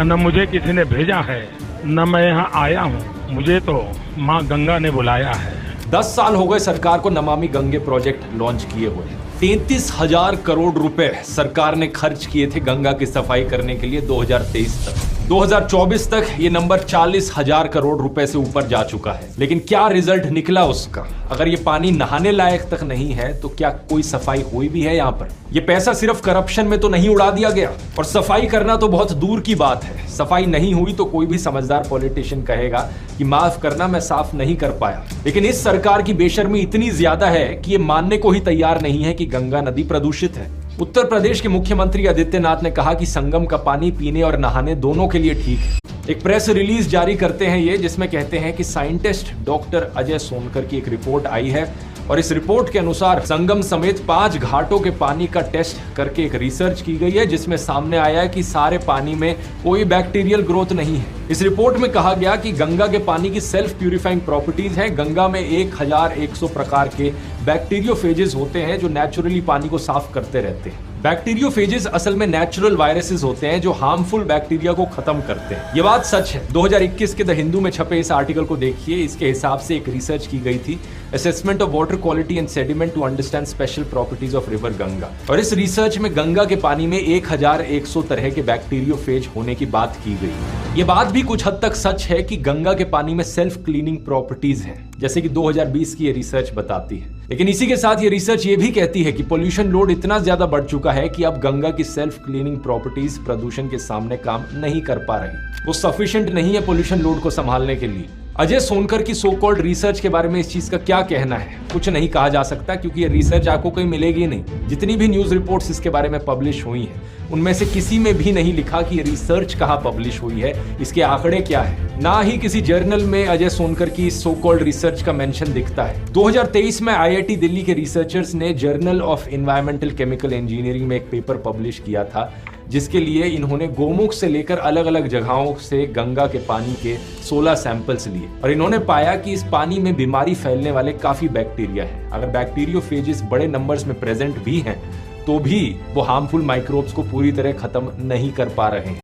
न मुझे किसी ने भेजा है न मैं यहाँ आया हूँ, मुझे तो माँ गंगा ने बुलाया है। 10 साल हो गए सरकार को नमामि गंगे प्रोजेक्ट लॉन्च किए हुए। 33,000 करोड़ रुपए सरकार ने खर्च किए थे गंगा की सफाई करने के लिए 2023 तक। 2024 तक ये नंबर 40,000 करोड़ रुपए से ऊपर जा चुका है। लेकिन क्या रिजल्ट निकला उसका? अगर ये पानी नहाने लायक तक नहीं है तो क्या कोई सफाई हुई भी है यहाँ पर? ये पैसा सिर्फ करप्शन में तो नहीं उड़ा दिया गया? और सफाई करना तो बहुत दूर की बात है, सफाई नहीं हुई तो कोई भी समझदार पॉलिटिशियन कहेगा कि माफ करना, मैं साफ नहीं कर पाया। लेकिन इस सरकार की बेशर्मी इतनी ज्यादा है कि ये मानने को ही तैयार नहीं है कि गंगा नदी प्रदूषित है। उत्तर प्रदेश के मुख्यमंत्री आदित्यनाथ ने कहा कि संगम का पानी पीने और नहाने दोनों के लिए ठीक है। एक प्रेस रिलीज जारी करते हैं ये, जिसमें कहते हैं कि साइंटिस्ट डॉक्टर अजय सोनकर की एक रिपोर्ट आई है और इस रिपोर्ट के अनुसार संगम समेत 5 घाटों के पानी का टेस्ट करके एक रिसर्च की गई है, जिसमें सामने आया है कि सारे पानी में कोई बैक्टीरियल ग्रोथ नहीं है। इस रिपोर्ट में कहा गया कि गंगा के पानी की सेल्फ प्यूरिफाइंग प्रॉपर्टीज है। गंगा में 1100 प्रकार के बैक्टीरियोफेजेस होते हैं जो नेचुरली पानी को साफ करते रहते हैं। बैक्टीरियोफेजेस असल में नेचुरल वायरसेस होते हैं जो हार्मफुल बैक्टीरिया को खत्म करते हैं। ये बात सच है। 2021 के द हिंदू में छपे इस आर्टिकल को देखिए। इसके हिसाब से एक रिसर्च की गई थी, assessment of water quality and sediment to understand spatial properties of river Ganga. और इस रिसर्च में गंगा के पानी में 1100 तरह के बैक्टीरियोफेज होने की बात की गई। ये बात भी कुछ हद तक सच है कि गंगा के पानी में सेल्फ क्लीनिंग प्रॉपर्टीज हैं, जैसे कि 2020 की ये रिसर्च बताती है। लेकिन इसी के साथ ये रिसर्च ये भी कहती है कि पोल्यूशन लोड इतना ज्यादा बढ़ चुका है कि अब गंगा की सेल्फ क्लीनिंग प्रॉपर्टीज प्रदूषण के सामने काम नहीं कर पा रही, वो सफिशिएंट नहीं है पोल्यूशन लोड को संभालने के लिए। अजय सोनकर की सो कॉल्ड रिसर्च के बारे में इस चीज का क्या कहना है? कुछ नहीं कहा जा सकता, क्योंकि ये रिसर्च आपको कहीं मिलेगी नहीं। जितनी भी न्यूज रिपोर्ट्स इसके बारे में पब्लिश हुई हैं, उनमें से किसी में भी नहीं लिखा कि ये रिसर्च कहाँ पब्लिश हुई है, इसके आंकड़े क्या है। ना ही किसी जर्नल में अजय सोनकर की सो कॉल्ड रिसर्च का मेंशन दिखता है। 2023 में IIT दिल्ली के रिसर्चर्स ने journal of environmental chemical engineering में एक पेपर पब्लिश किया था, जिसके लिए इन्होंने गोमुख से लेकर अलग अलग जगहों से गंगा के पानी के 16 सैंपल्स लिए और इन्होंने पाया कि इस पानी में बीमारी फैलने वाले काफी बैक्टीरिया हैं। अगर बैक्टीरियोफेजेस बड़े नंबर्स में प्रेजेंट भी हैं तो भी वो हार्मफुल माइक्रोब्स को पूरी तरह खत्म नहीं कर पा रहे हैं।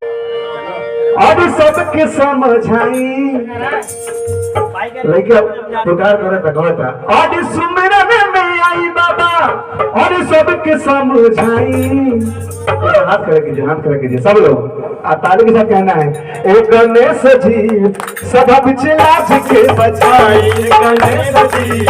अब सबके समझाई पुकार करे भगवता और सुमिरन में आई बाबा और सबके समझाई। हाथ खड़े कीजिए सब लोग, ताली के साथ कहना है, एक गणेश जी सभा बिच लाज के बचाई, गणेश जी।